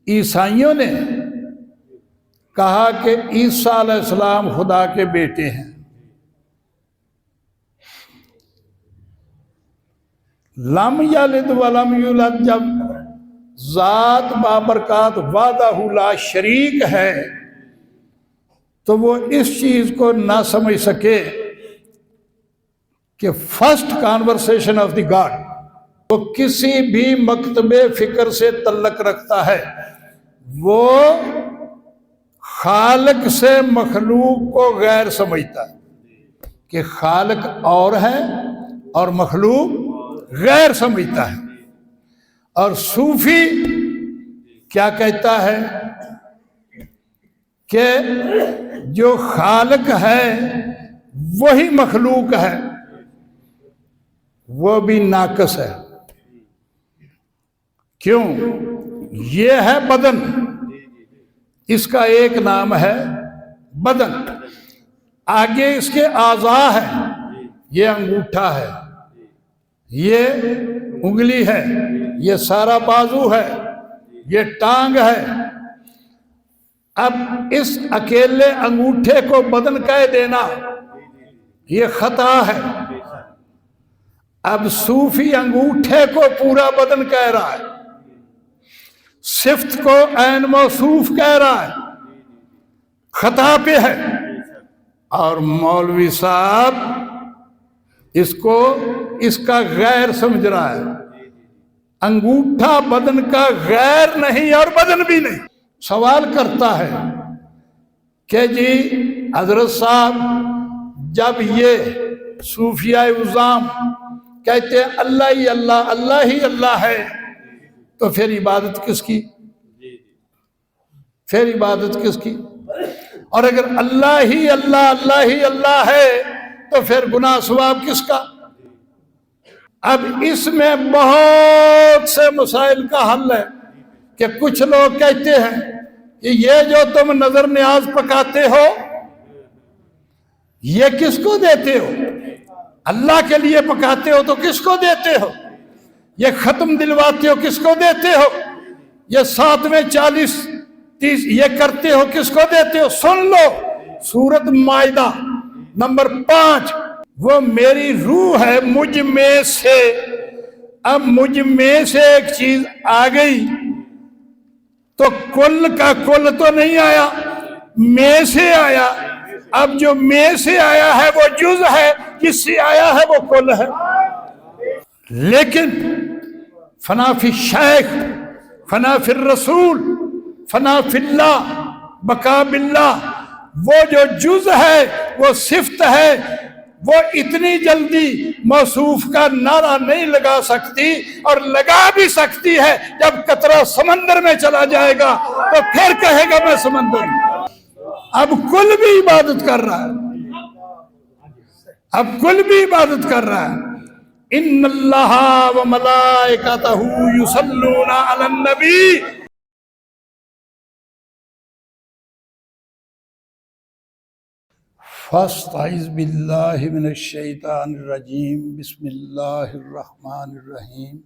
عیسائیوں نے کہا کہ عیسیٰ علیہ السلام خدا کے بیٹے ہیں، لم یلد ولم یولد جب ذات بابرکات وحدہ لا شریک ہے تو وہ اس چیز کو نہ سمجھ سکے کہ first conversation of the God وہ کسی بھی مکتب فکر سے تعلق رکھتا ہے، وہ خالق سے مخلوق کو غیر سمجھتا ہے کہ خالق اور ہے اور مخلوق غیر سمجھتا ہے۔ اور صوفی کیا کہتا ہے کہ جو خالق ہے وہی مخلوق ہے، وہ بھی ناقص ہے۔ کیوں؟ یہ ہے بدن، اس کا ایک نام ہے بدن، آگے اس کے اعضاء ہیں، یہ انگوٹھا ہے، یہ انگلی ہے، یہ سارا بازو ہے، یہ ٹانگ ہے۔ اب اس اکیلے انگوٹھے کو بدن کہہ دینا یہ خطا ہے۔ اب صوفی انگوٹھے کو پورا بدن کہہ رہا ہے، صفت کو عین موصوف کہہ رہا ہے، خطا پہ ہے۔ اور مولوی صاحب اس کا غیر سمجھ رہا ہے، انگوٹھا بدن کا غیر نہیں اور بدن بھی نہیں۔ سوال کرتا ہے کہ جی حضرت صاحب جب یہ صوفیاء عظام کہتے ہیں اللہ ہی اللہ، اللہ ہی اللہ ہے، تو پھر عبادت کس کی؟ پھر عبادت کس کی؟ اور اگر اللہ ہی اللہ، اللہ ہی اللہ ہے تو پھر گناہ ثواب کس کا؟ اب اس میں بہت سے مسائل کا حل ہے کہ کچھ لوگ کہتے ہیں کہ یہ جو تم نظر نیاز پکاتے ہو یہ کس کو دیتے ہو؟ اللہ کے لیے پکاتے ہو تو کس کو دیتے ہو؟ یہ ختم دلواتے ہو کس کو دیتے ہو؟ یہ 7ویں 40 30 یہ کرتے ہو کس کو دیتے ہو؟ سن لو سورۃ مائدہ نمبر 5، وہ میری روح ہے مجھ میں سے۔ اب مجھ میں سے ایک چیز آ گئی تو کل کا کل تو نہیں آیا، میں سے آیا۔ اب جو میں سے آیا ہے وہ جز ہے، جس سے آیا ہے وہ کل ہے۔ لیکن فنا فی الشیخ، فنا فی الرسول، فنا فی اللہ، بقا باللہ، وہ جو جز ہے وہ صفت ہے، وہ اتنی جلدی موصوف کا نعرہ نہیں لگا سکتی، اور لگا بھی سکتی ہے جب قطرہ سمندر میں چلا جائے گا تو پھر کہے گا میں سمندر ہوں۔ اب کل بھی عبادت کر رہا ہے، اب کل بھی عبادت کر رہا ہے۔ ان اللہ و ملائکتہ یصلون علی النبی۔ فاستعذ باللہ من الشیطان الرجیم، بسم اللہ الرحمن الرحیم۔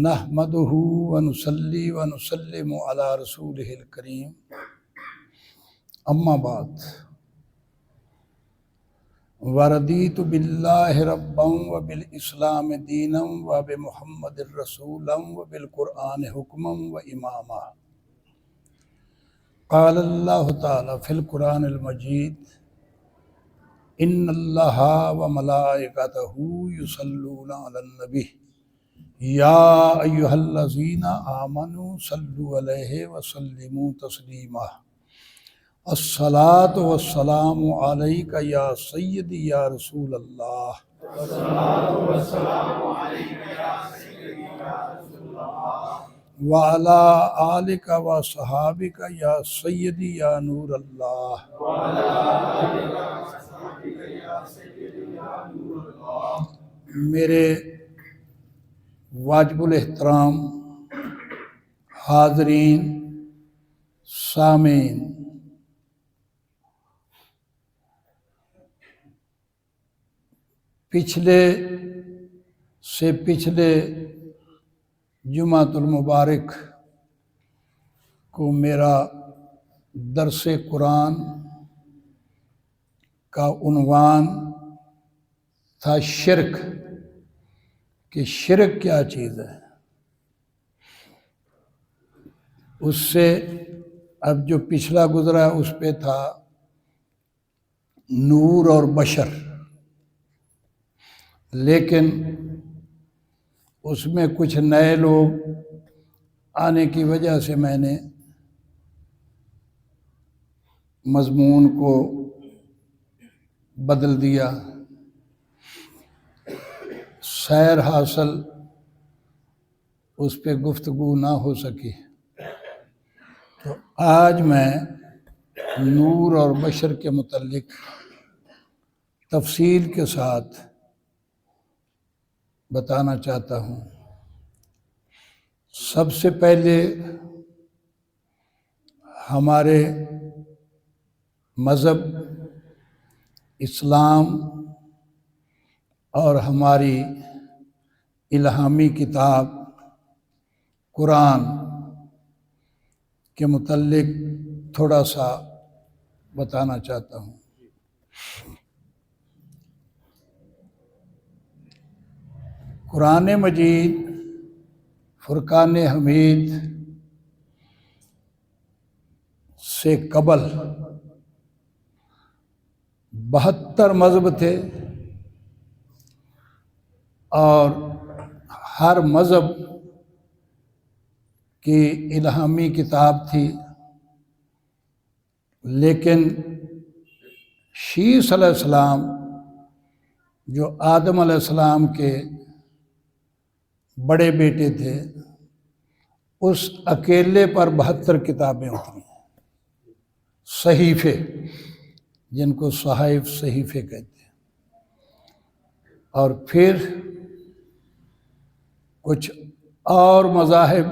نحمدہ ونصلی ونسلم علی رسولہ الکریم، اما بعد، وردیت باللہ ربا وبالاسلام دینا وبمحمد رسولا وبالقرآن حکما واماما۔ قال اللہ تعالی فی القرآن المجید ان اللہ وملائکتہ یصلون علی النبی یا ایہا الذین آمنوا صلوا علیہ وسلموا تسلیما۔ الصلاۃ والسلام علیک یا سیدی یا رسول اللہ۔ وعلی آلک و صحابک یا سیدی یا نور اللہ۔ میرے واجب الاحترام حاضرین، سامعین، پچھلے جمعۃ المبارک کو میرا درس قرآن کا عنوان تھا شرک، کہ شرک کیا چیز ہے۔ اس سے اب جو پچھلا گزرا اس پہ تھا نور اور بشر، لیکن اس میں کچھ نئے لوگ آنے کی وجہ سے میں نے مضمون کو بدل دیا، سیر حاصل اس پہ گفتگو نہ ہو سکی۔ تو آج میں نور اور بشر کے متعلق تفصیل کے ساتھ بتانا چاہتا ہوں۔ سب سے پہلے ہمارے مذہب اسلام اور ہماری الہامی کتاب قرآن کے متعلق تھوڑا سا بتانا چاہتا ہوں۔ قرآن مجید فرقان حمید سے قبل 72 مذہب تھے، اور ہر مذہب کی الہامی کتاب تھی، لیکن شیس علیہ السلام جو آدم علیہ السلام کے بڑے بیٹے تھے، اس اکیلے پر 72 کتابیں اتری، صحیفے، جن کو صحائف صحیفے کہتے ہیں۔ اور پھر کچھ اور مذاہب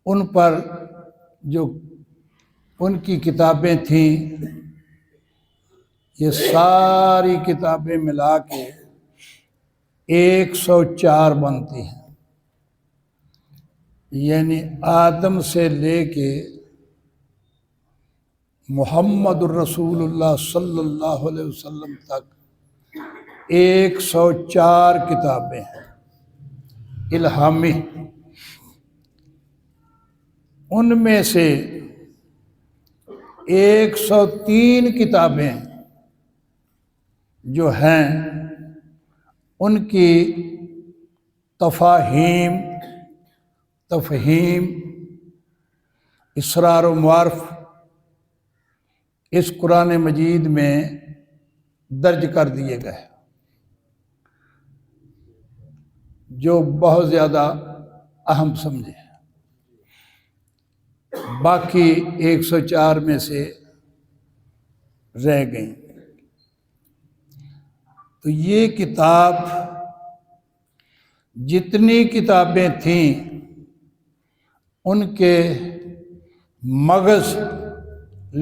ان پر جو ان کی کتابیں تھیں، یہ ساری کتابیں ملا کے 104 بنتی ہیں، یعنی آدم سے لے کے محمد الرسول اللہ صلی اللہ علیہ وسلم تک 104 کتابیں ہیں الہامی۔ ان میں سے 103 کتابیں جو ہیں ان کی تفاہیم، تفہیم، اسرار و معارف اس قرآن مجید میں درج کر دیے گئے، جو بہت زیادہ اہم سمجھے۔ باقی 104 میں سے رہ گئیں۔ تو یہ کتاب، جتنی کتابیں تھیں ان کے مغز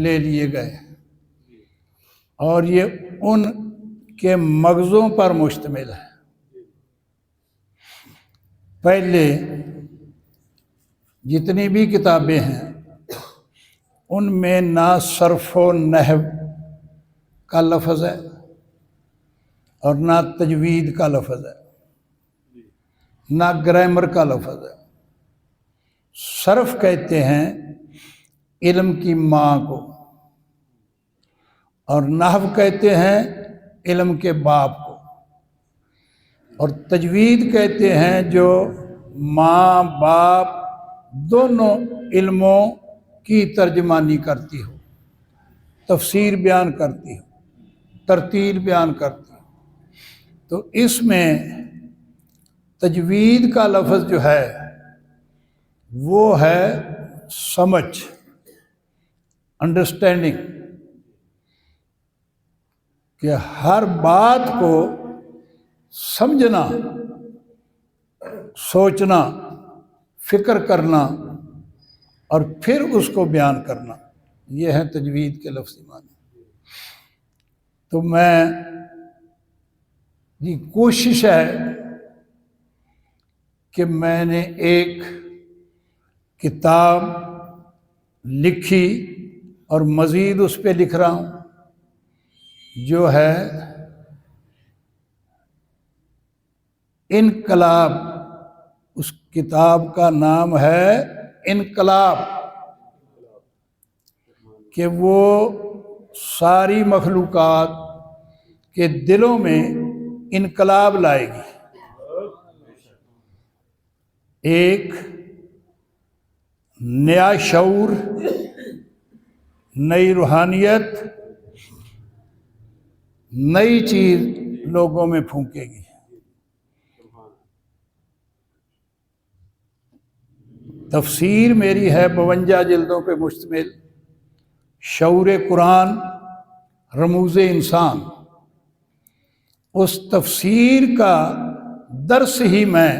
لے لیے گئے، اور یہ ان کے مغزوں پر مشتمل ہے۔ پہلے جتنی بھی کتابیں ہیں ان میں نہ صرف و نحو کا لفظ ہے اور نہ تجوید کا لفظ ہے، نہ گرامر کا لفظ ہے۔ صرف کہتے ہیں علم کی ماں کو، اور نحو کہتے ہیں علم کے باپ کو، اور تجوید کہتے ہیں جو ماں باپ دونوں علموں کی ترجمانی کرتی ہو، تفسیر بیان کرتی ہو، ترتیل بیان کرتی ہو۔ تو اس میں تجوید کا لفظ جو ہے وہ ہے سمجھ، انڈرسٹینڈنگ، کہ ہر بات کو سمجھنا، سوچنا، فکر کرنا اور پھر اس کو بیان کرنا، یہ ہے تجوید کے لفظی معنی۔ تو میں کوشش ہے کہ میں نے ایک کتاب لکھی اور مزید اس پہ لکھ رہا ہوں، جو ہے انقلاب۔ اس کتاب کا نام ہے انقلاب، کہ وہ ساری مخلوقات کے دلوں میں انقلاب لائے گی، ایک نیا شعور، نئی روحانیت، نئی چیز لوگوں میں پھونکے گی۔ تفسیر میری ہے 52 جلدوں پہ مشتمل، شعور قرآن رموز انسان۔ اس تفسیر کا درس ہی میں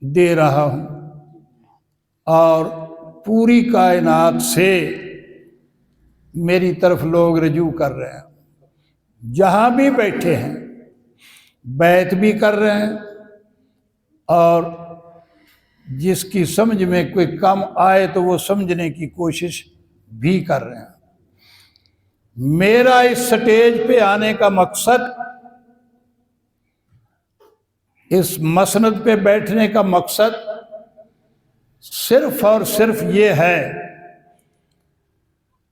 دے رہا ہوں، اور پوری کائنات سے میری طرف لوگ رجوع کر رہے ہیں، جہاں بھی بیٹھے ہیں بیعت بھی کر رہے ہیں، اور جس کی سمجھ میں کوئی کم آئے تو وہ سمجھنے کی کوشش بھی کر رہے ہیں۔ میرا اس سٹیج پہ آنے کا مقصد، اس مسند پہ بیٹھنے کا مقصد صرف اور صرف یہ ہے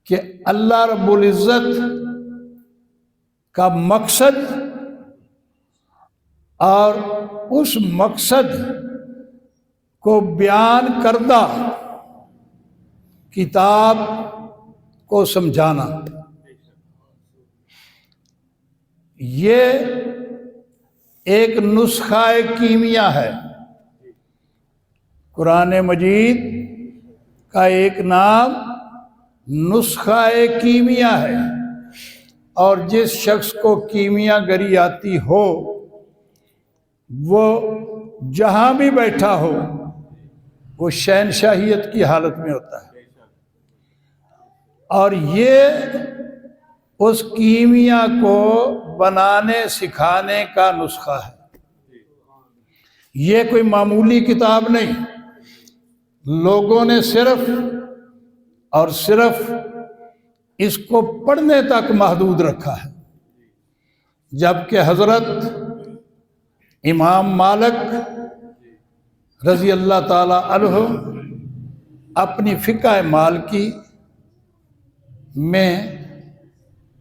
کہ اللہ رب العزت کا مقصد اور اس مقصد کو بیان کردہ کتاب کو سمجھانا۔ یہ ایک نسخہ کیمیا ہے۔ قرآن مجید کا ایک نام نسخہ کیمیا ہے، اور جس شخص کو کیمیا گری آتی ہو وہ جہاں بھی بیٹھا ہو وہ شہنشاہیت کی حالت میں ہوتا ہے، اور یہ اس کیمیا کو بنانے سکھانے کا نسخہ ہے۔ یہ کوئی معمولی کتاب نہیں، لوگوں نے صرف اور صرف اس کو پڑھنے تک محدود رکھا ہے، جبکہ حضرت امام مالک رضی اللہ تعالی عنہ اپنی فقہ مالکی میں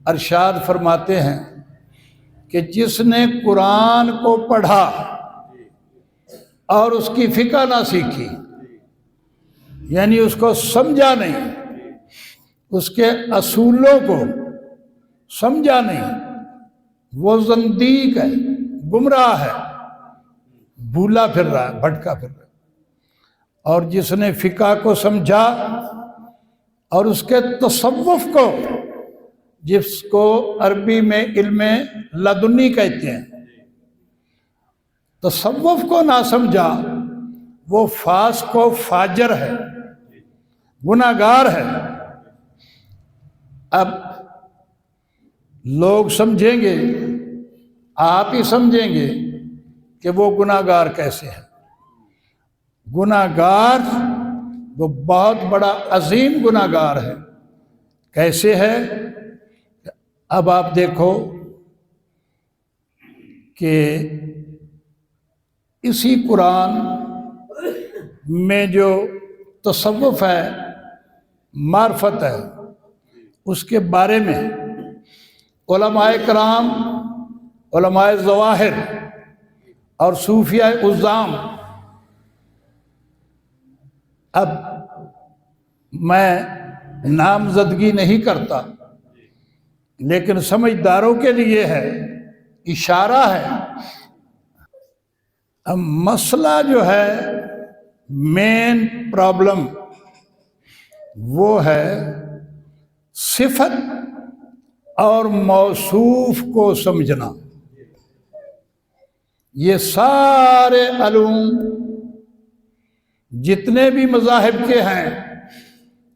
ارشاد فرماتے ہیں کہ جس نے قرآن کو پڑھا اور اس کی فقہ نہ سیکھی، یعنی اس کو سمجھا نہیں، اس کے اصولوں کو سمجھا نہیں، وہ زندیق ہے، گمراہ ہے، بھولا پھر رہا ہے، بھٹکا پھر رہا ہے۔ اور جس نے فقہ کو سمجھا اور اس کے تصوف کو، جس کو عربی میں علم لدنی کہتے ہیں، تصوف کو نہ سمجھا، وہ فاسق و فاجر ہے، گناہگار ہے۔ اب لوگ سمجھیں گے، آپ ہی سمجھیں گے کہ وہ گناہگار کیسے ہے۔ گناہگار وہ بہت بڑا عظیم گناہگار ہے۔ کیسے ہے؟ اب آپ دیکھو کہ اسی قرآن میں جو تصوف ہے، معرفت ہے، اس کے بارے میں علماء کرام، علماء ظواہر اور صوفیہ عظام، اب میں نامزدگی نہیں کرتا لیکن سمجھداروں کے لیے ہے، اشارہ ہے۔ اب مسئلہ جو ہے، مین پرابلم وہ ہے صفت اور موصوف کو سمجھنا۔ یہ سارے علوم جتنے بھی مذاہب کے ہیں،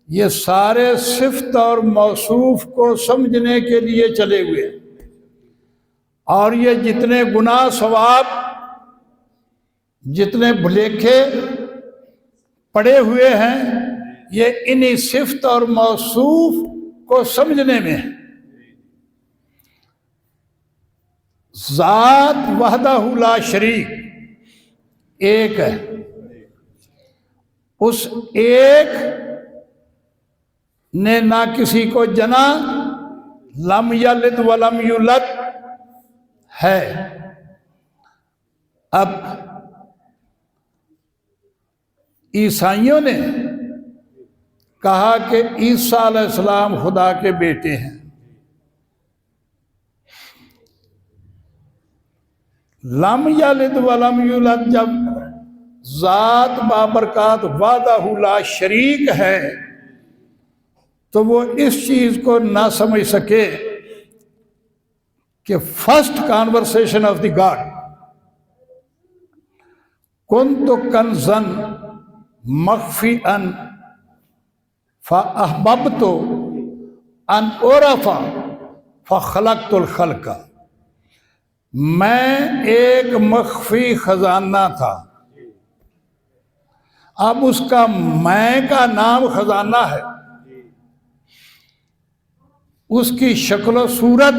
یہ سارے صفت اور موصوف کو سمجھنے کے لیے چلے ہوئے، اور یہ جتنے گناہ ثواب جتنے بھلیکھے پڑے ہوئے ہیں یہ انہی صفت اور موصوف کو سمجھنے میں ہے۔ ذات وحدہ لا شریک ایک ہے، اس ایک نے نہ کسی کو جنا، لم یلد ولم یولد ہے۔ اب عیسائیوں نے کہا کہ عیسیٰ علیہ السلام خدا کے بیٹے ہیں۔ لم یلد ولم یولد جب ذات بابرکات وحدہ لا شریک ہے تو وہ اس چیز کو نہ سمجھ سکے کہ first conversation of the God کنت کنزن مخفیا فاحببت ان اعرف فخلقت الخلق، میں ایک مخفی خزانہ تھا، اب اس کا میں کا نام خزانہ ہے، اس کی شکل و صورت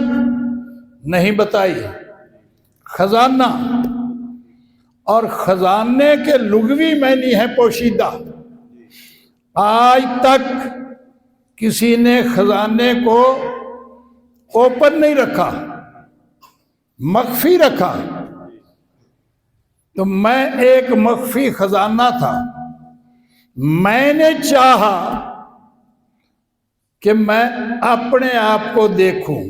نہیں بتائی، خزانہ، اور خزانے کے لغوی معنی ہے پوشیدہ۔ آج تک کسی نے خزانے کو اوپن نہیں رکھا، مخفی رکھا، تو میں ایک مخفی خزانہ تھا، میں نے چاہا کہ میں اپنے آپ کو دیکھوں،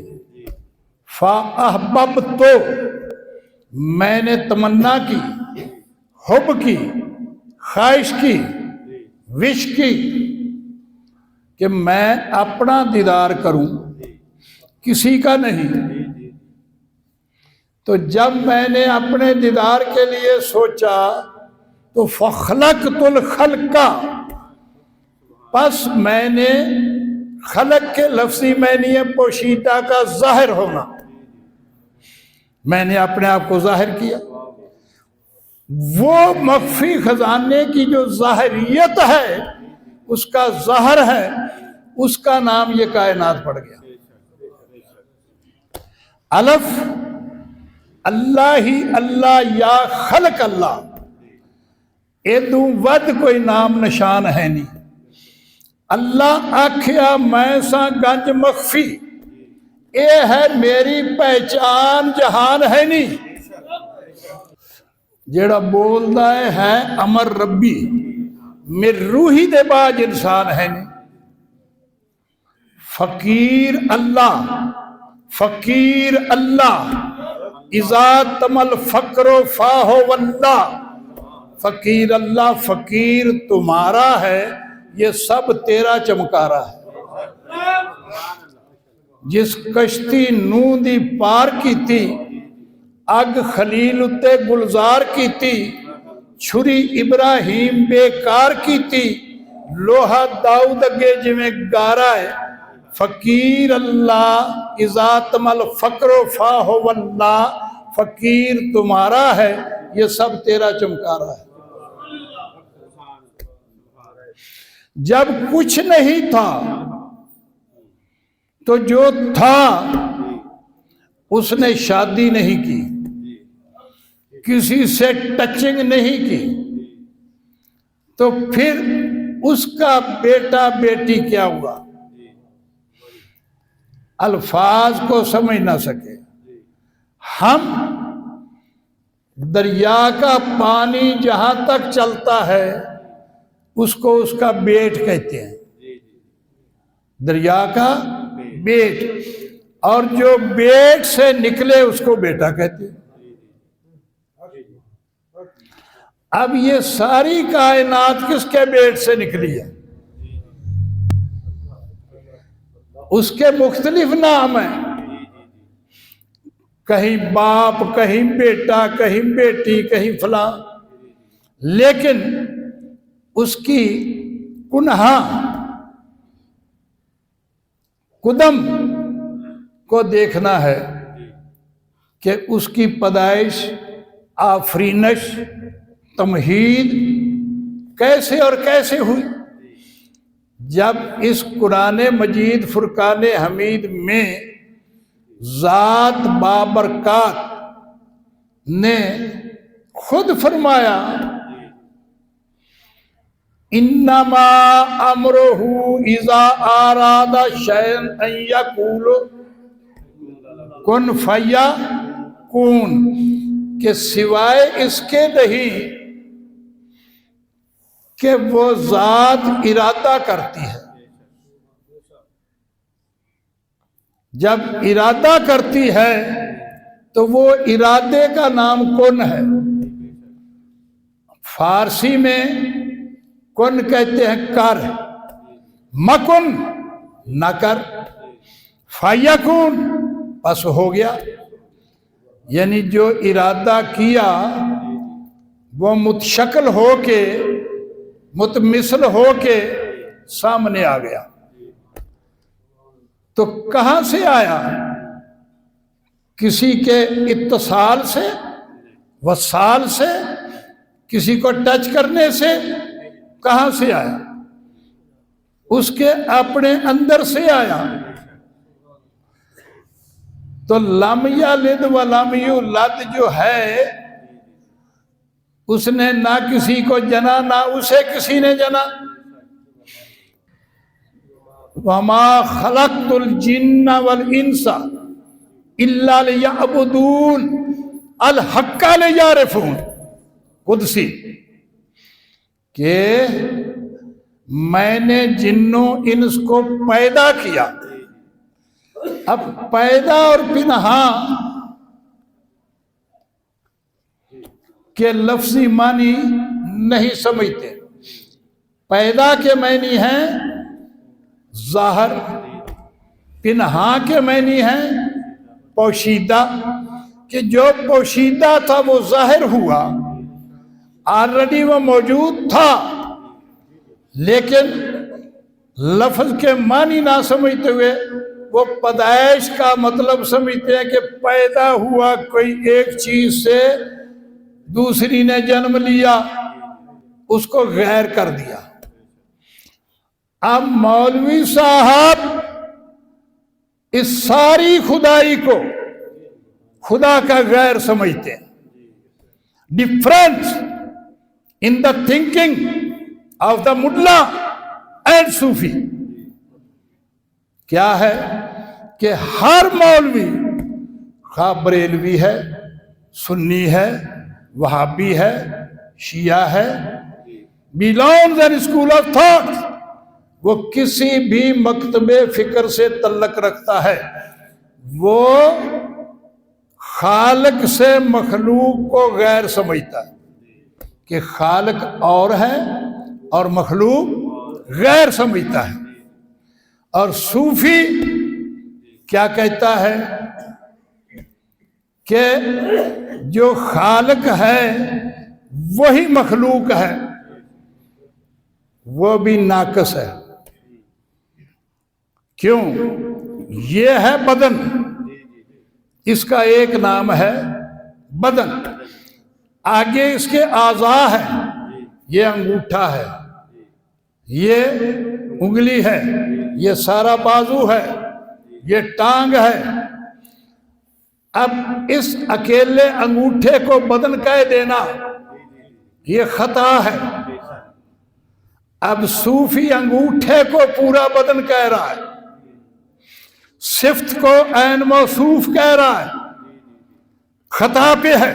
فاحببت، میں نے تمنا کی، حب کی، خواہش کی، وش کی کہ میں اپنا دیدار کروں، کسی کا نہیں۔ تو جب میں نے اپنے دیدار کے لیے سوچا تو فخلقت الخلق، پس میں نے خلق کے لفظی معنی ہے پوشیدہ کا ظاہر ہونا، میں نے اپنے آپ کو ظاہر کیا۔ وہ مخفی خزانے کی جو ظاہریت ہے، اس کا ظاہر ہے، اس کا نام یہ کائنات پڑ گیا۔ الف اللہ ہی اللہ یا خلق اللہ، ایدوں ود کوئی نام نشان ہے نہیں۔ اللہ آکھیا میں سا گنج مخفی، اے ہے میری پہچان جہان ہے نہیں۔ جیڑا بولدا ہے امر ربی، میر روحی دے باج انسان ہے نہیں۔ فقیر اللہ، فقیر اللہ، اذا تمل فقر فاہو واللہ، فقیر اللہ، فقیر تمہارا ہے، یہ سب تیرا چمکارا ہے۔ جس کشتی نوح دی پار کی تھی، اگ خلیل اتے گلزار کی تھی، چھری ابراہیم بیکار کی تھی، لوہا داؤد اگے جویں گارا ہے۔ فقیر اللہ اذا تمل فقر فاہ واللہ، فقیر تمہارا ہے، یہ سب تیرا چمکارا ہے۔ جب کچھ نہیں تھا تو جو تھا اس نے شادی نہیں کی، کسی سے ٹچنگ نہیں کی، تو پھر اس کا بیٹا بیٹی کیا ہوا؟ الفاظ کو سمجھ نہ سکے۔ ہم دریا کا پانی جہاں تک چلتا ہے اس کو اس کا بیٹ کہتے ہیں، دریا کا بیٹ، اور جو بیٹ سے نکلے اس کو بیٹا کہتے ہیں۔ اب یہ ساری کائنات کس کے بیٹ سے نکلی ہے؟ اس کے مختلف نام ہیں، کہیں باپ، کہیں بیٹا، کہیں بیٹی، کہیں فلاں، لیکن اس کی کنہا قدم کو دیکھنا ہے کہ اس کی پیدائش، آفرینش تمہید کیسے اور کیسے ہوئی؟ جب اس قرآن مجید فرقان حمید میں ذات بابرکات نے خود فرمایا انما امرہ اذا اراد شیئا ان یقول کن فیکون، کہ سوائے اس کے نہیں کہ وہ ذات ارادہ کرتی ہے، جب ارادہ کرتی ہے تو وہ ارادے کا نام کن ہے۔ فارسی میں کن کہتے ہیں کر، مکن نہ کر، فیکون بس ہو گیا۔ یعنی جو ارادہ کیا وہ متشکل ہو کے متمثل ہو کے سامنے آ گیا۔ تو کہاں سے آیا؟ کسی کے اتصال سے، وصال سے، کسی کو ٹچ کرنے سے؟ کہاں سے آیا؟ اس کے اپنے اندر سے آیا۔ تو لم یلد ولم یولد جو ہے، اس نے نہ کسی کو جنا نہ اسے کسی نے جنا۔ وَمَا خَلَقْتُ الْجِنَّ وَالْإِنسَ إِلَّا لِيَعْبُدُونَ الْحَقَّ لِيَعْرِفُونَ، قدسی، کہ میں نے جنوں انس کو پیدا کیا۔ اب پیدا اور پنہا کے لفظی معنی نہیں سمجھتے۔ پیدا کے معنی ہیں ظاہر، پنہا کے معنی ہیں پوشیدہ، کہ جو پوشیدہ تھا وہ ظاہر ہوا، آلریڈی وہ موجود تھا، لیکن لفظ کے معنی نہ سمجھتے ہوئے وہ پیدائش کا مطلب سمجھتے ہیں کہ پیدا ہوا کوئی ایک چیز سے، دوسری نے جنم لیا، اس کو غیر کر دیا۔ اب مولوی صاحب اس ساری خدائی کو خدا کا غیر سمجھتے ہیں۔ Difference in the thinking of the ملا اینڈ صوفی کیا ہے کہ ہر مولوی، خواہ بریلوی ہے، سنی ہے، وہابی ہے، شیعہ ہے، belongs an school of thought، وہ کسی بھی مکتب فکر سے تعلق رکھتا ہے، وہ خالق سے مخلوق کو غیر سمجھتا ہے، کہ خالق اور ہے اور مخلوق غیر سمجھتا ہے۔ اور صوفی کیا کہتا ہے کہ جو خالق ہے وہی مخلوق ہے، وہ بھی ناقص ہے۔ کیوں؟ یہ ہے بدن، اس کا ایک نام ہے بدن، آگے اس کے اعضاء ہیں، یہ انگوٹھا ہے، یہ انگلی ہے، یہ سارا بازو ہے، یہ ٹانگ ہے۔ اب اس اکیلے انگوٹھے کو بدن کہہ دینا یہ خطا ہے۔ اب صوفی انگوٹھے کو پورا بدن کہہ رہا ہے، صفت کو عین موصوف کہہ رہا ہے، خطا پہ ہے۔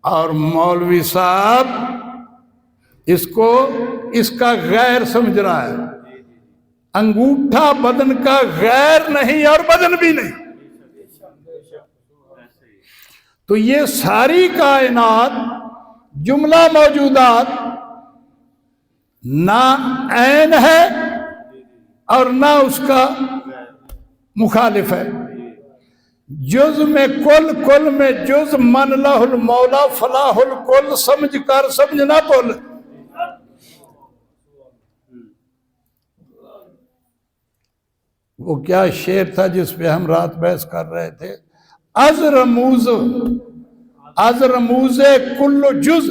اور مولوی صاحب اس کو اس کا غیر سمجھ رہا ہے۔ انگوٹھا بدن کا غیر نہیں اور بدن بھی نہیں۔ تو یہ ساری کائنات، جملہ موجودات نہ عین ہے اور نہ اس کا مخالف ہے۔ جز میں کل، کل میں جز، من لہ المولا فلاح الکل، سمجھ کر سمجھنا بول۔ وہ کیا شعر تھا جس پہ ہم رات بحث کر رہے تھے؟ از رموز کل جز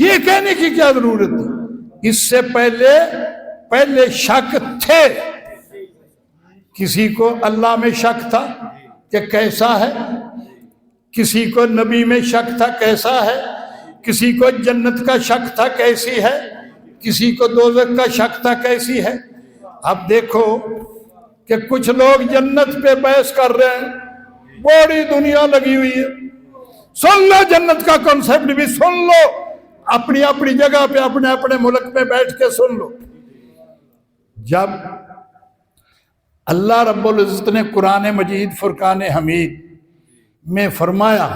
یہ کہنے کی کیا ضرورت ہے؟ اس سے پہلے شک تھے. کسی کو اللہ میں شک تھا کہ کیسا ہے، کسی کو نبی میں شک تھا کیسا ہے، کسی کو جنت کا شک تھا کیسی ہے، کسی کو دوزخ کا شک تھا کیسی ہے. اب دیکھو کہ کچھ لوگ جنت پہ بحث کر رہے ہیں، بڑی دنیا لگی ہوئی ہے. سن لو جنت کا کنسپٹ بھی سن لو، اپنی اپنی جگہ پہ اپنے اپنے ملک میں بیٹھ کے سن لو. جب اللہ رب العزت نے قرآن مجید فرقان حمید میں فرمایا،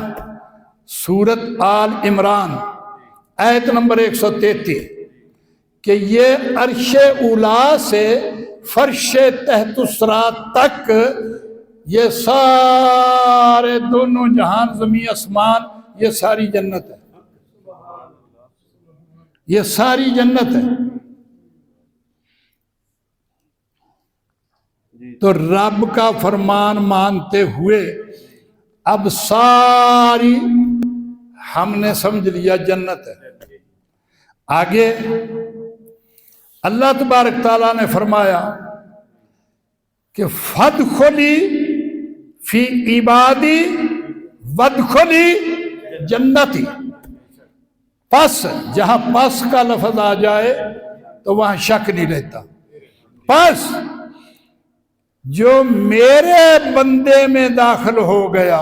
سورت آل عمران آیت نمبر 133، کہ یہ عرش اولا سے فرش تحت الصراط تک یہ سارے دونوں جہان زمین آسمان یہ ساری جنت ہے، یہ ساری جنت ہے. تو رب کا فرمان مانتے ہوئے اب ساری ہم نے سمجھ لیا جنت ہے. آگے اللہ تبارک تعالیٰ نے فرمایا کہ فَادْخُلِي فِي عِبَادِي وَادْخُلِي جنتی. پس جہاں پس کا لفظ آ جائے تو وہاں شک نہیں رہتا. پس جو میرے بندے میں داخل ہو گیا،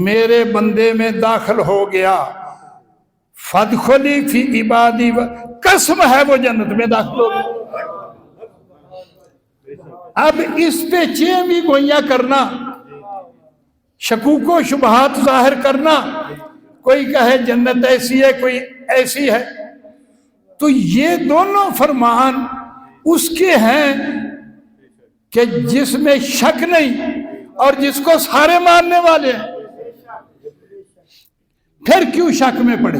میرے بندے میں داخل ہو گیا، فَادْخُلِي فِي عِبَادِي، قسم ہے وہ جنت میں داخل ہو گیا. اب اس پہ چیمی گوئیاں کرنا، شکوک و شبہات ظاہر کرنا، کوئی کہے جنت ایسی ہے کوئی ایسی ہے، تو یہ دونوں فرمان اس کے ہیں کہ جس میں شک نہیں اور جس کو سارے ماننے والے ہیں. پھر کیوں شک میں پڑے،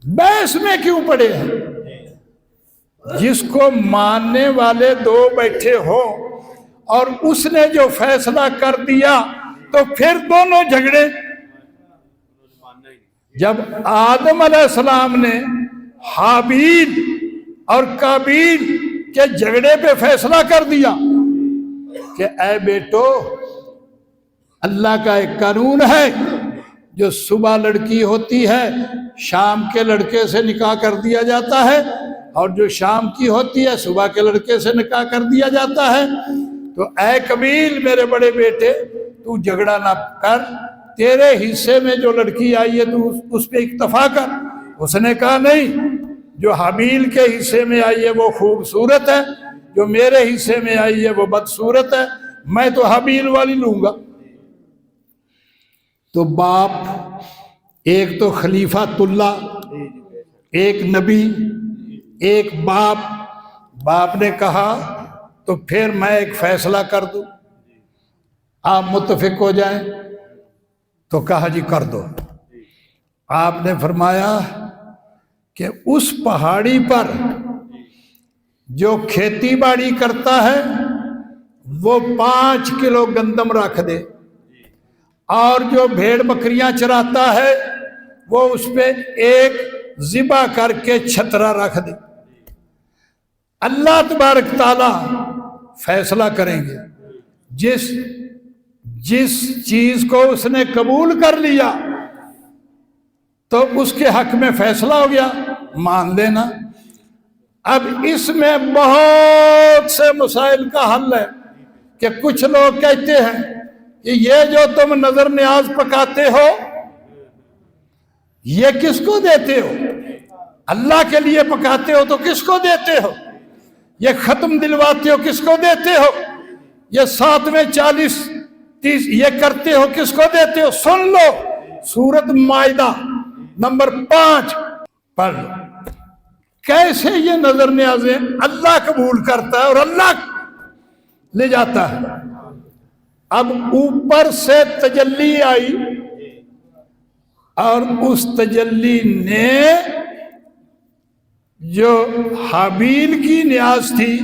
بحث میں کیوں پڑے ہیں؟ جس کو ماننے والے دو بیٹھے ہو اور اس نے جو فیصلہ کر دیا تو پھر دونوں جھگڑے. جب آدم علیہ السلام نے حابیل اور قابیل کے جھگڑے پہ فیصلہ کر دیا کہ اے بیٹو، اللہ کا ایک قانون ہے، جو صبح لڑکی ہوتی ہے شام کے لڑکے سے نکاح کر دیا جاتا ہے، اور جو شام کی ہوتی ہے صبح کے لڑکے سے نکاح کر دیا جاتا ہے. تو اے قبیل میرے بڑے بیٹے، تو جھگڑا نہ کر، تیرے حصے میں جو لڑکی آئی ہے تو اس پہ اکتفا کر. اس نے کہا نہیں، جو حابیل کے حصے میں آئی ہے وہ خوبصورت ہے، جو میرے حصے میں آئی ہے وہ بدصورت ہے، میں تو حابیل والی لوں گا. تو باپ، ایک تو خلیفۃ اللہ، ایک نبی، ایک باپ نے کہا تو پھر میں ایک فیصلہ کر دوں، آپ متفق ہو جائیں. تو کہا جی کر دو. آپ نے فرمایا کہ اس پہاڑی پر جو کھیتی باڑی کرتا ہے وہ 5 کلو گندم رکھ دے، اور جو بھیڑ بکریاں چراتا ہے وہ اس پہ ایک ذبح کر کے چھترا رکھ دے. اللہ تبارک تعالیٰ فیصلہ کریں گے. جس چیز کو اس نے قبول کر لیا تو اس کے حق میں فیصلہ ہو گیا، مان لینا. اب اس میں بہت سے مسائل کا حل ہے کہ کچھ لوگ کہتے ہیں کہ یہ جو تم نظر نیاز پکاتے ہو یہ کس کو دیتے ہو؟ اللہ کے لیے پکاتے ہو تو کس کو دیتے ہو؟ یہ ختم دلواتے ہو کس کو دیتے ہو؟ یہ 7ویں 40 30 یہ کرتے ہو کس کو دیتے ہو؟ سن لو، سورۃ مائدہ نمبر 5 پڑھ لو. کیسے یہ نظر نیازیں اللہ قبول کرتا ہے اور اللہ لے جاتا ہے. اب اوپر سے تجلی آئی اور اس تجلی نے جو حابیل کی نیاز تھی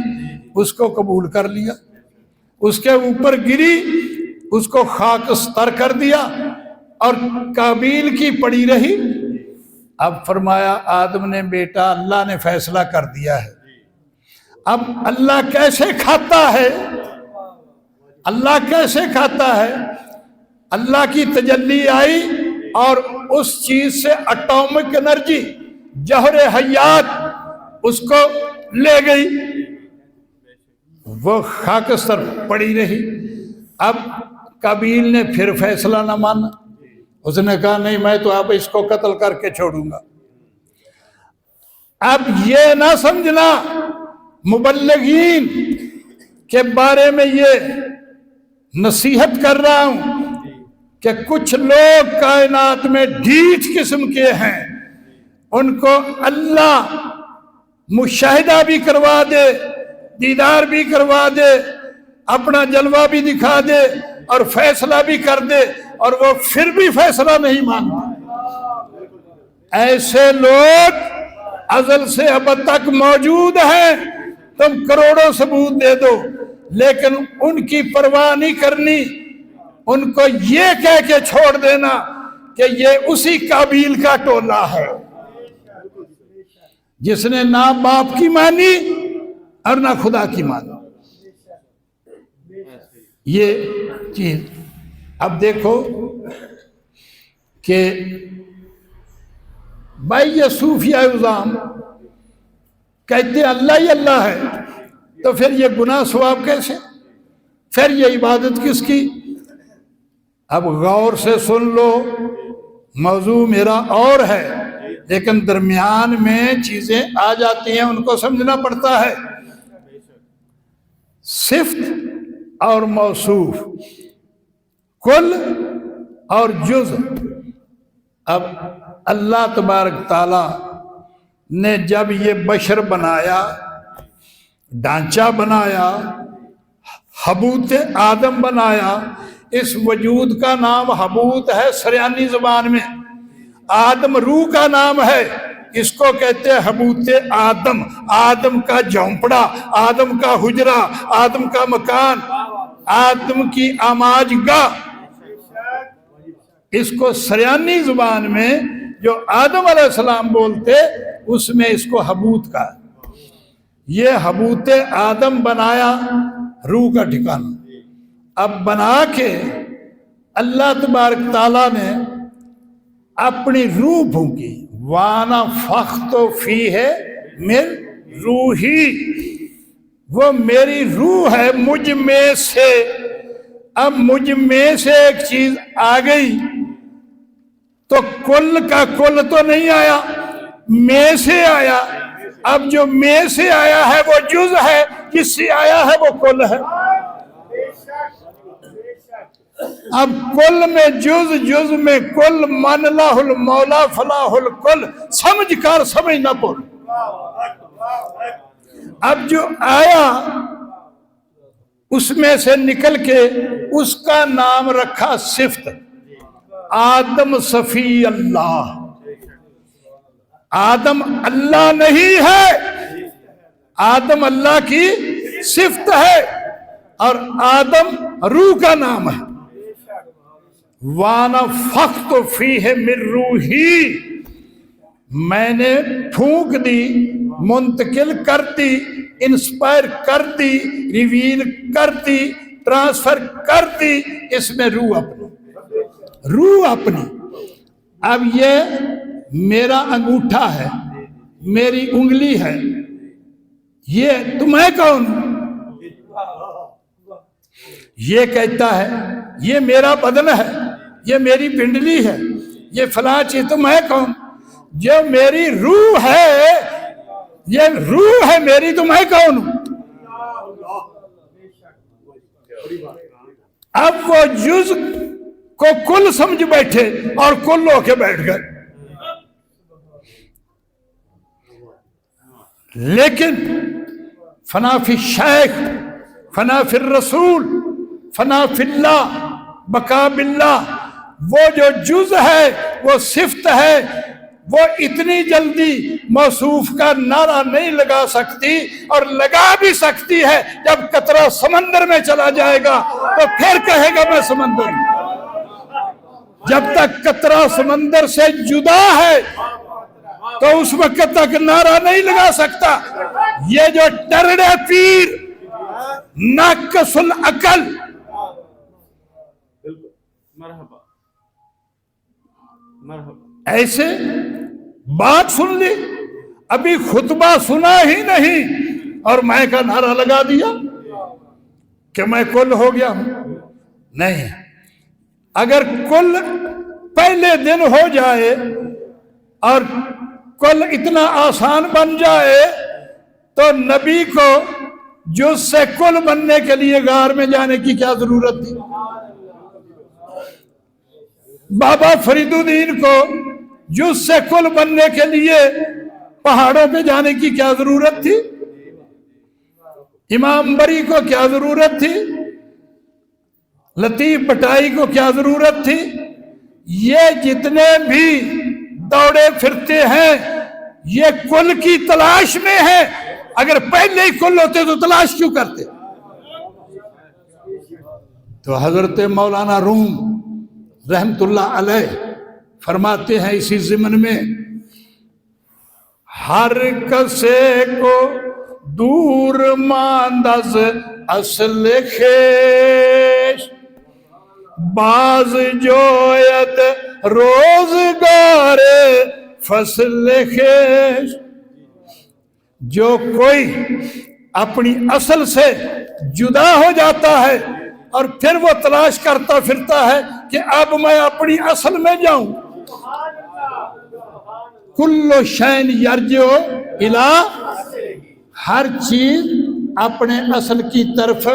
اس کو قبول کر لیا، اس کے اوپر گری، اس کو خاکستر کر دیا اور قابیل کی پڑی رہی۔ اب فرمایا آدم نے بیٹا اللہ نے فیصلہ کر دیا ہے، اب اللہ کیسے کھاتا ہے؟ اللہ کیسے کھاتا ہے؟ اللہ کی تجلی آئی اور اس چیز سے اٹامک انرجی، جوہر حیات اس کو لے گئی، وہ خاکستر پڑی رہی۔ اب قابیل نے پھر فیصلہ نہ مانا، اس نے کہا نہیں میں تو اب اس کو قتل کر کے چھوڑوں گا۔ اب یہ نہ سمجھنا مبلغین کے بارے میں یہ نصیحت کر رہا ہوں کہ کچھ لوگ کائنات میں ڈھیٹ قسم کے ہیں، ان کو اللہ مشاہدہ بھی کروا دے، دیدار بھی کروا دے، اپنا جلوہ بھی دکھا دے اور فیصلہ بھی کر دے، اور وہ پھر بھی فیصلہ نہیں مانتے۔ ایسے لوگ ازل سے ابد تک موجود ہیں، تم کروڑوں ثبوت دے دو لیکن ان کی پرواہ نہیں کرنی، ان کو یہ کہہ کے چھوڑ دینا کہ یہ اسی قابیل کا ٹولہ ہے جس نے نہ باپ کی مانی اور نہ خدا کی مانی۔ یہ چیز اب دیکھو کہ بھائی یہ صوفیہ عظام کہتے ہیں اللہ ہی اللہ ہے، تو پھر یہ گناہ ثواب کیسے؟ پھر یہ عبادت کس کی؟ اب غور سے سن لو، موضوع میرا اور ہے لیکن درمیان میں چیزیں آ جاتی ہیں، ان کو سمجھنا پڑتا ہے۔ صفت اور موصوف، کل اور جز۔ اب اللہ تبارک تعالی نے جب یہ بشر بنایا، ڈھانچہ بنایا، حبوت آدم بنایا، اس وجود کا نام حبوت ہے سریانی زبان میں، آدم روح کا نام ہے، اس کو کہتے ہیں حبوت آدم، آدم کا جھونپڑا، آدم کا حجرہ، آدم کا مکان، آدم کی آماج گاہ۔ اس کو سریانی زبان میں جو آدم علیہ السلام بولتے اس میں اس کو حبوت کا۔ یہ حبوت آدم بنایا روح کا ٹھکانہ۔ اب بنا کے اللہ تبارک تعالیٰ نے اپنی روح پھونکی، وانا فخت فیہ من روحی، وہ میری روح ہے مجھ میں سے۔ اب مجھ میں سے ایک چیز آ گئی تو کل کا کل تو نہیں آیا، میں سے آیا۔ اب جو میں سے آیا ہے وہ جز ہے، جس سے آیا ہے وہ کل ہے۔ اب کل میں جز، جز میں کل، من لاہ المولا فلاح الکل، سمجھ کر سمجھ نہ پڑ۔ اب جو آیا اس میں سے نکل کے اس کا نام رکھا صفت، آدم صفی اللہ۔ آدم اللہ نہیں ہے، آدم اللہ کی صفت ہے اور آدم روح کا نام ہے۔ وانا فخت فیہ من روحی، میں نے پھونک دی، منتقل کر دی، انسپائر کر دی، ریویل کر دی، ٹرانسفر کر دی اس میں روح اپنی، روح اپنی۔ اب یہ میرا انگوٹھا ہے، میری انگلی ہے، یہ تمہیں کون؟ یہ کہتا ہے یہ میرا بدن ہے، یہ میری پنڈلی ہے، یہ فلاں چیز، تمہیں کون؟ جو میری روح ہے، یہ روح ہے میری، تمہیں کون؟ اب وہ جز کو کل سمجھ بیٹھے اور کل ہو کے بیٹھ گئے۔ لیکن فنا فی الشیخ، فنا فی الرسول، فنا فی اللہ، بقا باللہ، وہ جو جز ہے، وہ صفت ہے، وہ اتنی جلدی موصوف کا نعرہ نہیں لگا سکتی، اور لگا بھی سکتی ہے جب قطرہ سمندر میں چلا جائے گا تو پھر کہے گا میں سمندر ہوں۔ جب تک قطرہ سمندر سے جدا ہے تو اس وقت تک نعرہ نہیں لگا سکتا. یہ جو ٹرڑے پیر ناقص العقل، ایسے بات سن لی، ابھی خطبہ سنا ہی نہیں اور میں کا نعرہ لگا دیا کہ میں کل ہو گیا ہوں. نہیں، اگر کل پہلے دن ہو جائے اور کل اتنا آسان بن جائے تو نبی کو جز سے کل بننے کے لیے غار میں جانے کی کیا ضرورت تھی؟ بابا فرید الدین کو جز سے کل بننے کے لیے پہاڑوں پہ جانے کی کیا ضرورت تھی؟ امام بری کو کیا ضرورت تھی؟ لطیف بٹائی کو کیا ضرورت تھی؟ یہ جتنے بھی دوڑے پھرتے ہیں یہ کل کی تلاش میں ہیں. اگر پہلے ہی کل ہوتے تو تلاش کیوں کرتے؟ تو حضرت مولانا روم رحمت اللہ علیہ فرماتے ہیں اسی ضمن میں، ہر کسے کو دور ماندز اصل خیش، باز جوید روزگار فصل خیش. جو کوئی اپنی اصل سے جدا ہو جاتا ہے اور پھر وہ تلاش کرتا پھرتا ہے کہ اب میں اپنی اصل میں جاؤں. کل شین یرجع الی، ہر چیز اپنے اصل کی طرف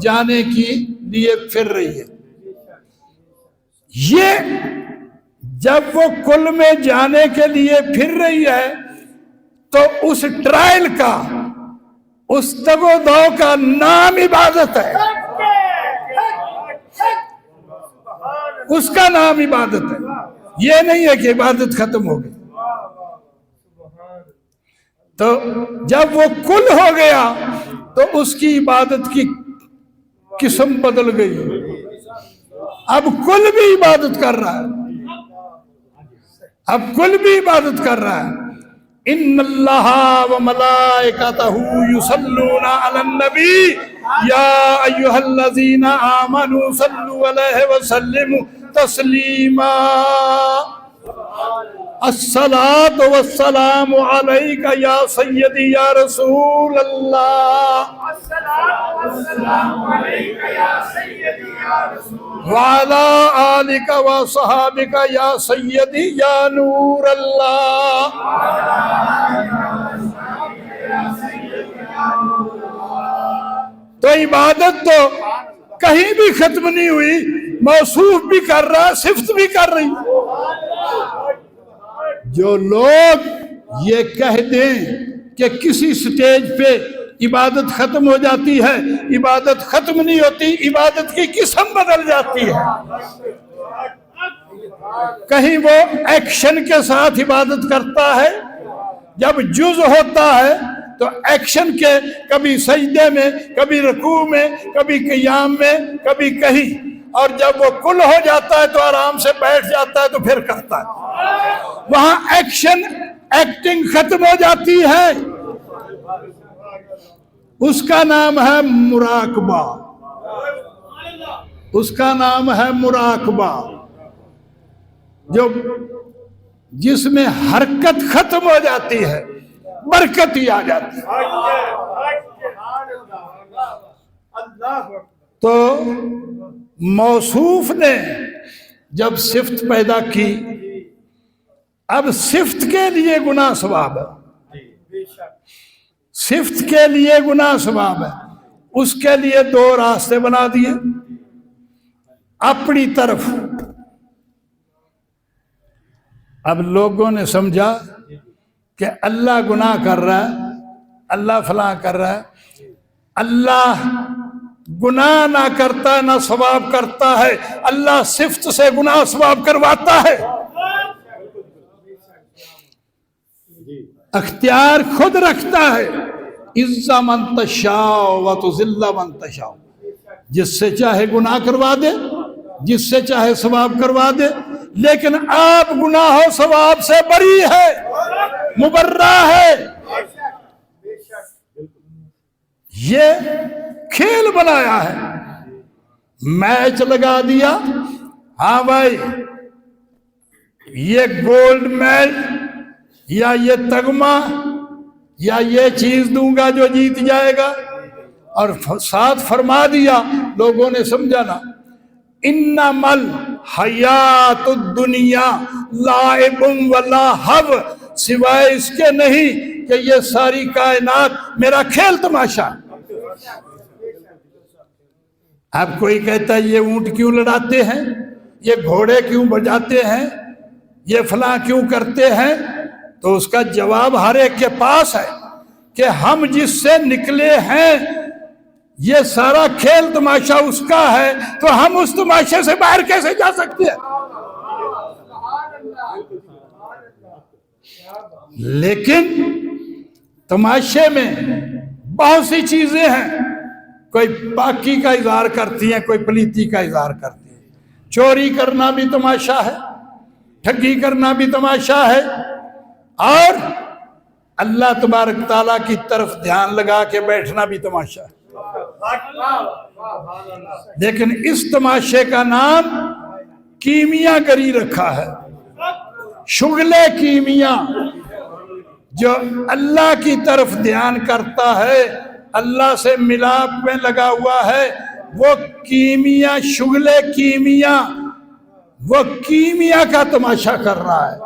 جانے کی لیے پھر رہی ہے. یہ جب وہ کل میں جانے کے لیے پھر رہی ہے تو اس ٹرائل کا، اس تگ و دو کا نام عبادت ہے. اس کا نام عبادت ہے. یہ نہیں ہے کہ عبادت ختم ہو گئی. تو جب وہ کل ہو گیا تو اس کی عبادت کی قسم بدل گئی. اب کل بھی عبادت کر رہا ہے، اب کل بھی عبادت کر رہا ہے. ان اللہ وملائکتہ یصلون علی النبی یا ایھا الذین آمنوا صلوا علیہ وسلموا تسلیما. الصلاۃ والسلام علیک یا سیدی یا رسول اللہ، وعلی آلک وصحابک یا سیدی یا نور اللہ. تو عبادت تو کہیں بھی ختم نہیں ہوئی، موصوف بھی کر رہا، صفت بھی کر رہی. جو لوگ یہ کہہ دیں کہ کسی سٹیج پہ عبادت ختم ہو جاتی ہے، عبادت ختم نہیں ہوتی، عبادت کی قسم بدل جاتی ہے. کہیں وہ ایکشن کے ساتھ عبادت کرتا ہے، جب جز ہوتا ہے تو ایکشن کے کبھی سجدے میں، کبھی رکوع میں، کبھی قیام میں، کبھی کہیں، اور جب وہ کل ہو جاتا ہے تو آرام سے بیٹھ جاتا ہے تو پھر کرتا ہے. وہاں ایکشن، ایکٹنگ ختم ہو جاتی ہے. اس کا نام ہے مراقبہ، اس کا نام ہے مراقبہ، جو جس میں حرکت ختم ہو جاتی ہے، برکت ہی آ جاتی ہے. تو موصوف نے جب صفت پیدا کی، اب صفت کے لیے گناہ ثواب ہے، صفت کے لیے گناہ ثواب ہے. اس کے لیے دو راستے بنا دیے. اپنی طرف اب لوگوں نے سمجھا کہ اللہ گناہ کر رہا ہے، اللہ فلاں کر رہا ہے. اللہ گناہ نہ کرتا ہے، نہ ثواب کرتا ہے. اللہ صفت سے گناہ ثواب کرواتا ہے. اختیار خود رکھتا ہے. عز من تشاء و تذل من تشاء، جس سے چاہے گناہ کروا دے، جس سے چاہے ثواب کروا دے، لیکن آپ گناہ و ثواب سے بری ہے، مبرہ ہے۔ یہ کھیل بنایا ہے، میچ لگا دیا، ہاں بھائی یہ گولڈ میڈل یا یہ تگمہ یا یہ چیز دوں گا جو جیت جائے گا، اور ساتھ فرما دیا، لوگوں نے سمجھا نا، انما الحیات الدنیا لعب و لہو، سوائے اس کے نہیں کہ یہ ساری کائنات میرا کھیل تماشا۔ اب کوئی کہتا ہے یہ اونٹ کیوں لڑاتے ہیں، یہ گھوڑے کیوں بجاتے ہیں، یہ فلاں کیوں کرتے ہیں، تو اس کا جواب ہر ایک کے پاس ہے کہ ہم جس سے نکلے ہیں یہ سارا کھیل تماشا اس کا ہے، تو ہم اس تماشے سے باہر کیسے جا سکتے ہیں؟ لیکن تماشے میں بہت سی چیزیں ہیں، کوئی پاکی کا اظہار کرتی ہیں، کوئی پلیتی کا اظہار کرتی ہیں، چوری کرنا بھی تماشا ہے، ٹھگی کرنا بھی تماشا ہے، اور اللہ تبارک تعالیٰ کی طرف دھیان لگا کے بیٹھنا بھی تماشا ہے۔ لیکن اس تماشے کا نام کیمیا گری رکھا ہے، شغل کیمیا۔ جو اللہ کی طرف دھیان کرتا ہے، اللہ سے ملاپ میں لگا ہوا ہے، وہ کیمیا، شغل کیمیا، وہ کیمیا کا تماشا کر رہا ہے،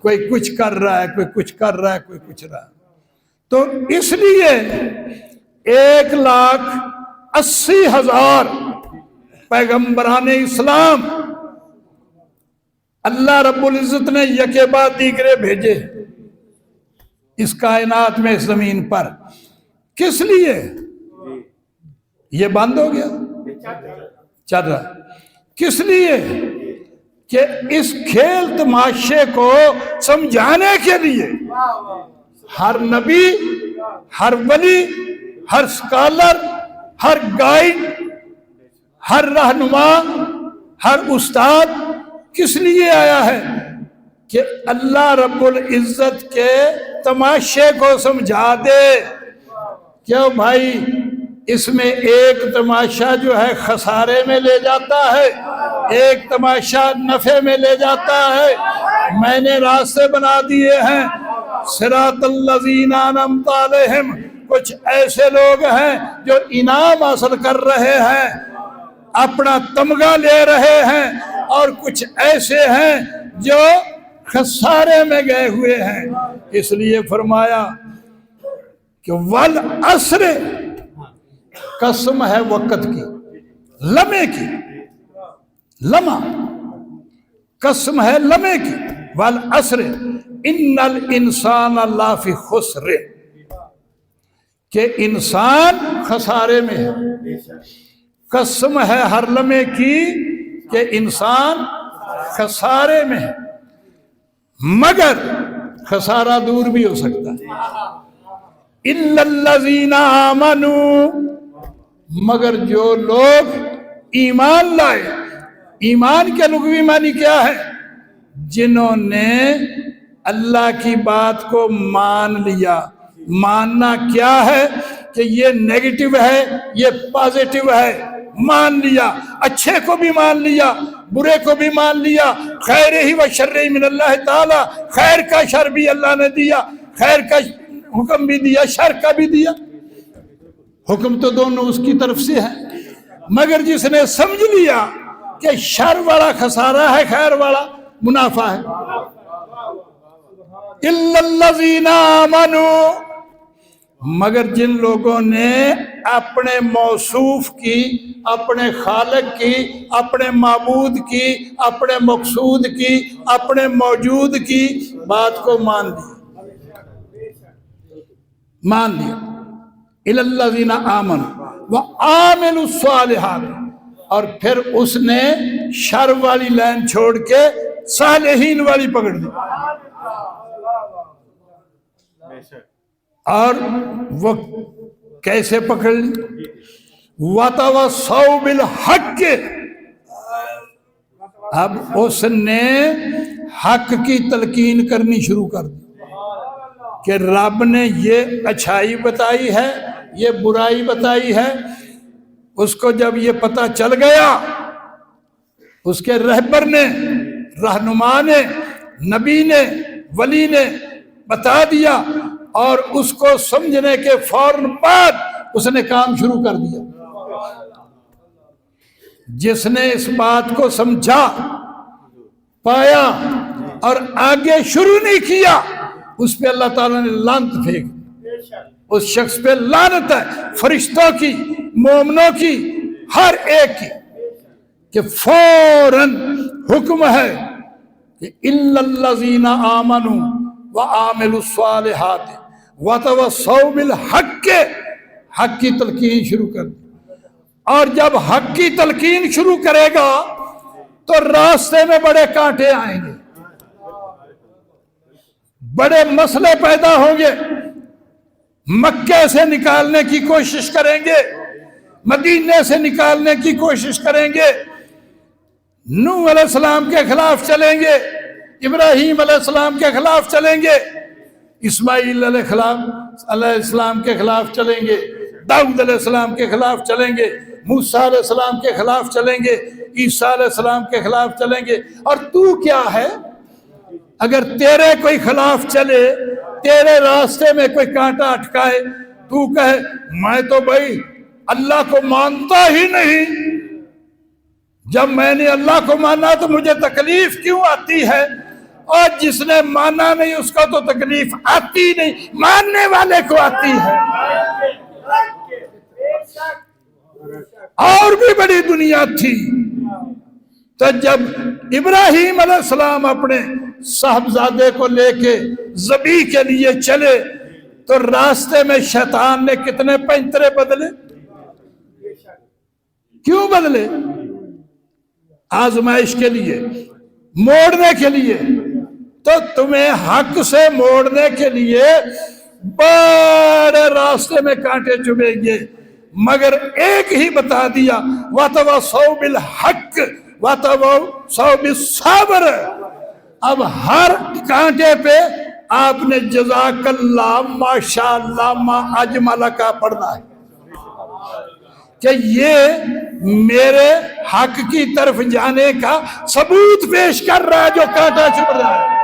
کوئی کچھ کر رہا ہے، کوئی کچھ کر رہا ہے، کوئی کچھ رہا ہے۔ تو اس لیے 1,80,000 پیغمبران اسلام اللہ رب العزت نے یکے بعد دیگرے بھیجے اس کائنات میں، اس زمین پر، کس لیے؟ یہ بند ہو گیا، چل رہا، کس لیے؟ کہ اس کھیل تماشے کو سمجھانے کے لیے ہر نبی، ہر ولی، ہر سکالر، ہر گائیڈ، ہر رہنما، ہر استاد کس لیے آیا ہے؟ کہ اللہ رب العزت کے تماشے کو سمجھا دے۔ کیوں بھائی؟ اس میں ایک تماشا جو ہے خسارے میں لے جاتا ہے، ایک تماشا نفع میں لے جاتا ہے۔ میں نے راستے بنا دیے ہیں، صراط الذین انعمت علیہم، کچھ ایسے لوگ ہیں جو انعام حاصل کر رہے ہیں، اپنا تمغہ لے رہے ہیں، اور کچھ ایسے ہیں جو خسارے میں گئے ہوئے ہیں۔ اس لیے فرمایا کہ والعصر، قسم ہے وقت کی، لمحے کی، لمحہ، قسم ہے لمحے کی، والعصر ان الانسان لفی خسر، کہ انسان خسارے میں ہے۔ قسم ہے ہر لمحے کی کہ انسان خسارے میں ہے، مگر خسارہ دور بھی ہو سکتا ہے۔ اِلَّا الَّذِينَ آمَنُوا، مگر جو لوگ ایمان لائے۔ ایمان کے لغوی معنی کیا ہے؟ جنہوں نے اللہ کی بات کو مان لیا۔ ماننا کیا ہے؟ کہ یہ نیگیٹو ہے، یہ پازیٹو ہے، مان لیا، اچھے کو بھی مان لیا، برے کو بھی مان لیا، خیر ہی و شر من اللہ تعالی، خیر کا شر بھی اللہ نے دیا، خیر کا حکم بھی دیا، شر کا بھی دیا، حکم تو دونوں اس کی طرف سے ہے۔ مگر جس نے سمجھ لیا کہ شر والا خسارہ ہے، خیر والا منافع ہے۔ اِلَّا الَّذِينَ آمَنُوا، مگر جن لوگوں نے اپنے موصوف کی، اپنے خالق کی، اپنے معبود کی، اپنے مقصود کی، اپنے موجود کی بات کو مان لیا، مان لیا۔ اِلَى الَّذِينَ آمَنُوا وَعَمِلُوا الصَّالِحَاتِ، اور پھر اس نے شر والی لائن چھوڑ کے صالحین والی پکڑ دی، اور وہ کیسے پکڑ لی؟ وَتَوَصَّوْا بِالْحَقِّ، اب اس نے حق کی تلقین کرنی شروع کر دی کہ رب نے یہ اچھائی بتائی ہے، یہ برائی بتائی ہے۔ اس کو جب یہ پتہ چل گیا، اس کے رہبر نے، رہنما نے، نبی نے، ولی نے بتا دیا، اور اس کو سمجھنے کے فوراً بعد اس نے کام شروع کر دیا۔ جس نے اس بات کو سمجھا، پایا اور آگے شروع نہیں کیا، اس پہ اللہ تعالیٰ نے لعنت پھینک۔ اس شخص پہ لعنت ہے، فرشتوں کی، مومنوں کی، ہر ایک کی، کہ فوراً حکم ہے کہ الا الذین آمنوا وعملوا الصالحات وتواصوا بالحق، حق کی تلقین شروع کر دی۔ اور جب حق کی تلقین شروع کرے گا تو راستے میں بڑے کانٹے آئیں گے، بڑے مسئلے پیدا ہوں گے، مکے سے نکالنے کی کوشش کریں گے، مدینے سے نکالنے کی کوشش کریں گے، نوح علیہ السلام کے خلاف چلیں گے، ابراہیم علیہ السلام کے خلاف چلیں گے، اسماعیل علیہ السلام کے خلاف چلیں گے، داؤد علیہ السلام کے خلاف چلیں گے، موسیٰ علیہ السلام کے خلاف چلیں گے، عیسیٰ علیہ السلام کے خلاف چلیں گے۔ اور تو کیا ہے؟ اگر تیرے کوئی خلاف چلے، تیرے راستے میں کوئی کانٹا اٹکائے، تو کہے میں تو بھائی اللہ کو مانتا ہی نہیں، جب میں نے اللہ کو مانا تو مجھے تکلیف کیوں آتی ہے؟ اور جس نے مانا نہیں اس کو تو تکلیف آتی نہیں، ماننے والے کو آتی ہے۔ اور بھی بڑی دنیا تھی۔ تو جب ابراہیم علیہ السلام اپنے صاحبزادے کو لے کے ذبح کے لیے چلے تو راستے میں شیطان نے کتنے پنجرے بدلے؟ کیوں بدلے؟ آزمائش کے لیے، موڑنے کے لیے۔ تو تمہیں حق سے موڑنے کے لیے بڑے راستے میں کانٹے چبھیں گے، مگر ایک ہی بتا دیا وَتَوَاصَوْا بِالْحَقِّ وَتَوَاصَوْا بِالصَّبْرِ۔ اب ہر کانٹے پہ آپ نے جزاک اللہ ماشاءاللہ ما اجمل کا پڑھنا ہے کہ یہ میرے حق کی طرف جانے کا ثبوت پیش کر رہا ہے جو کانٹا چبھ رہا ہے۔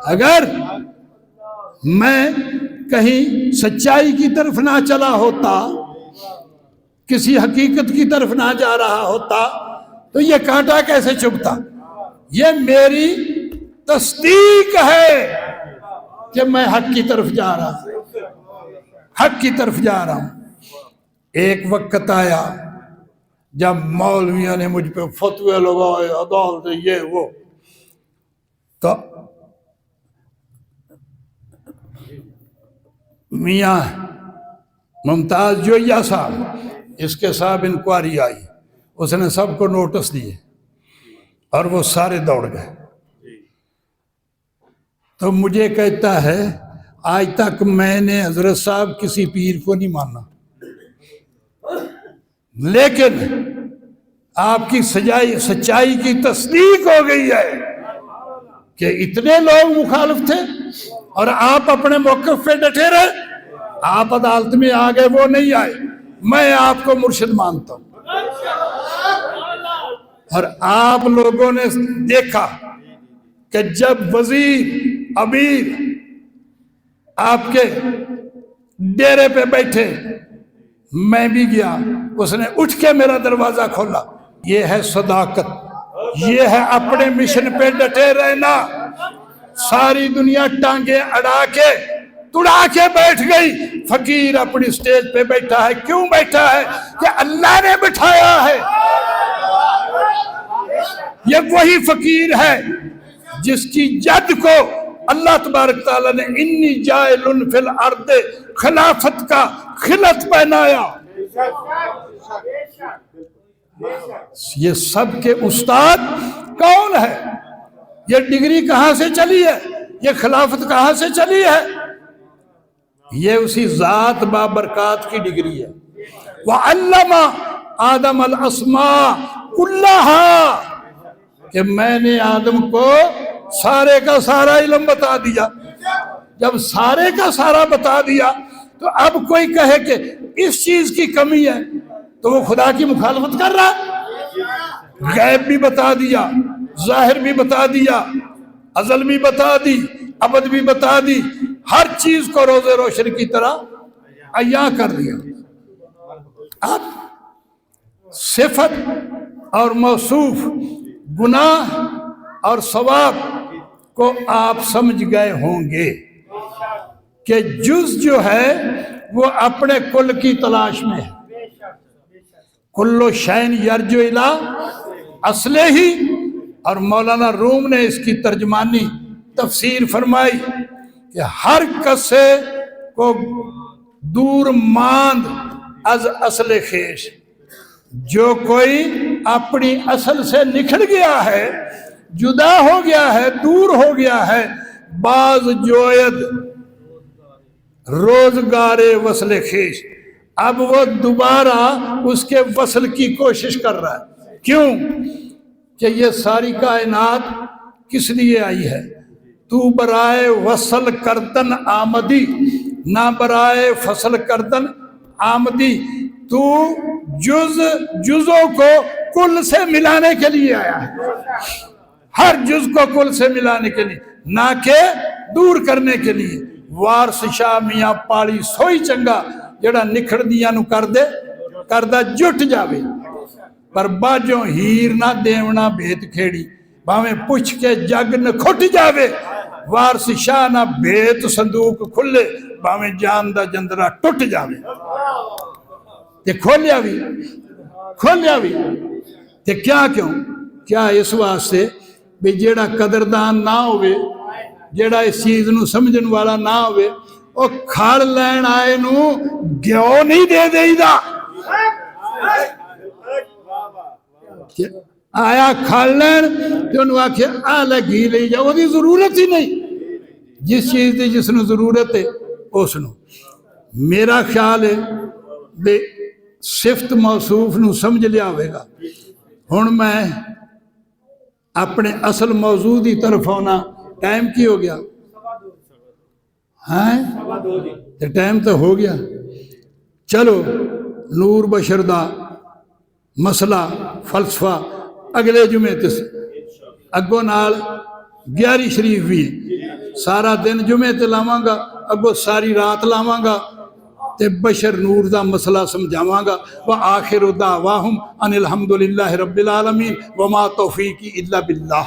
اگر میں کہیں سچائی کی طرف نہ چلا ہوتا، کسی حقیقت کی طرف نہ جا رہا ہوتا تو یہ کانٹا کیسے چبھتا؟ یہ میری تصدیق ہے کہ میں حق کی طرف جا رہا ہوں، حق کی طرف جا رہا ہوں۔ ایک وقت آیا جب مولویوں نے مجھ پہ فتوے لگائے، عدالت یہ وہ، تو میاں ممتاز جویا صاحب، اس کے صاحب انکوائری آئی، اس نے سب کو نوٹس دیے اور وہ سارے دوڑ گئے۔ تو مجھے کہتا ہے آج تک میں نے حضرت صاحب کسی پیر کو نہیں مانا، لیکن آپ کی سچائی کی تصدیق ہو گئی ہے کہ اتنے لوگ مخالف تھے اور آپ اپنے موقف پہ ڈٹے رہے، آپ عدالت میں آ گئے، وہ نہیں آئے، میں آپ کو مرشد مانتا ہوں۔ اور آپ لوگوں نے دیکھا کہ جب وزیر امیر آپ کے ڈیرے پہ بیٹھے، میں بھی گیا، اس نے اٹھ کے میرا دروازہ کھولا۔ یہ ہے صداقت، یہ ہے اپنے مشن پہ ڈٹے رہنا۔ ساری دنیا ٹانگیں اڑا کے تڑا کے بیٹھ گئی، فقیر اپنی سٹیج پہ بیٹھا ہے۔ کیوں بیٹھا ہے؟ کہ اللہ نے بٹھایا ہے۔ یہ وہی فقیر ہے جس کی جد کو اللہ تبارک تعالیٰ نے انی جائل فی الارض خلافت کا خلعت پہنایا۔ یہ سب کے استاد کون ہے؟ یہ ڈگری کہاں سے چلی ہے؟ یہ خلافت کہاں سے چلی ہے؟ یہ اسی ذات بابرکات کی ڈگری ہے۔ وَعَلَّمَ آدم الْأَسْمَاءَ کلہا، کہ میں نے آدم کو سارے کا سارا علم بتا دیا۔ جب سارے کا سارا بتا دیا تو اب کوئی کہے کہ اس چیز کی کمی ہے تو وہ خدا کی مخالفت کر رہا۔ غیب بھی بتا دیا، ظاہر بھی بتا دیا، ازل بھی بتا دی، ابد بھی بتا دی، ہر چیز کو روز روشن کی طرح عیاں کر دیا۔ اب صفت اور موصوف، گناہ اور ثواب کو آپ سمجھ گئے ہوں گے کہ جز جو ہے وہ اپنے کل کی تلاش میں ہے۔ کلو شین یرجو الی اصلہ ہی، اور مولانا روم نے اس کی ترجمانی تفسیر فرمائی کہ ہر کسے کو دور ماند از اصل خیش، جو کوئی اپنی اصل سے نکھر گیا ہے، جدا ہو گیا ہے، دور ہو گیا ہے، باز جوید روزگار وصل خیش، اب وہ دوبارہ اس کے وصل کی کوشش کر رہا ہے۔ کیوں؟ کہ یہ ساری کائنات کس لیے آئی ہے؟ تو برائے وصل کردن آمدی، نہ برائے فصل کردن آمدی، تو جزوں کو کل سے ملانے کے لیے آیا ہے، ہر جز کو کل سے ملانے کے لیے، نہ کہ دور کرنے کے لیے۔ وارث شاہ میاں پالی سوئی چنگا، جڑا نکھڑ دیا نو کردہ جٹ جاوے، پر باجوں ہیر نہ دیونا بھیت کھیڑی، باویں پوچھ کے جگ نہ کھٹ جاوے، وارث شاہ نہ بھیت صندوق کھلے، باویں جان دا جندرہ ٹوٹ جاوے۔ تے کھولیا بھی تے کیوں کیا اس واسطے بھی جیڑا قدردان نہ ہوئے، جیڑا اس چیز نو سمجھن والا نہ ہوئے، او کھڑ لین آئے نو گیو نہیں دے دے دا، آیا کھڑ لین تے انہوں آکھے آلہ گھی لئی جا، وہ دی ضرورت ہی نہیں، جس چیز دی جس نو ضرورت ہے اس نو۔ میرا خیال ہے بے صفت موصوف نو سمجھ لیا ہوئے گا۔ ہن میں اپنے اصل موضوع دی طرف ہونا، ٹائم کی ہو گیا؟ ہاں ٹائم تو ہو گیا۔ چلو نور بشر دا مسئلہ فلسفہ اگلے جمعے تے اگوں نال 11 شریف بھی ہے، سارا دن جمعے تے لاواں گا، اگوں ساری رات لاواں گا تے بشر نور دا مسئلہ سمجھاواں گا۔ وآخر دعواہم ان الحمدللہ رب العالمین وما توفیقی الا باللہ۔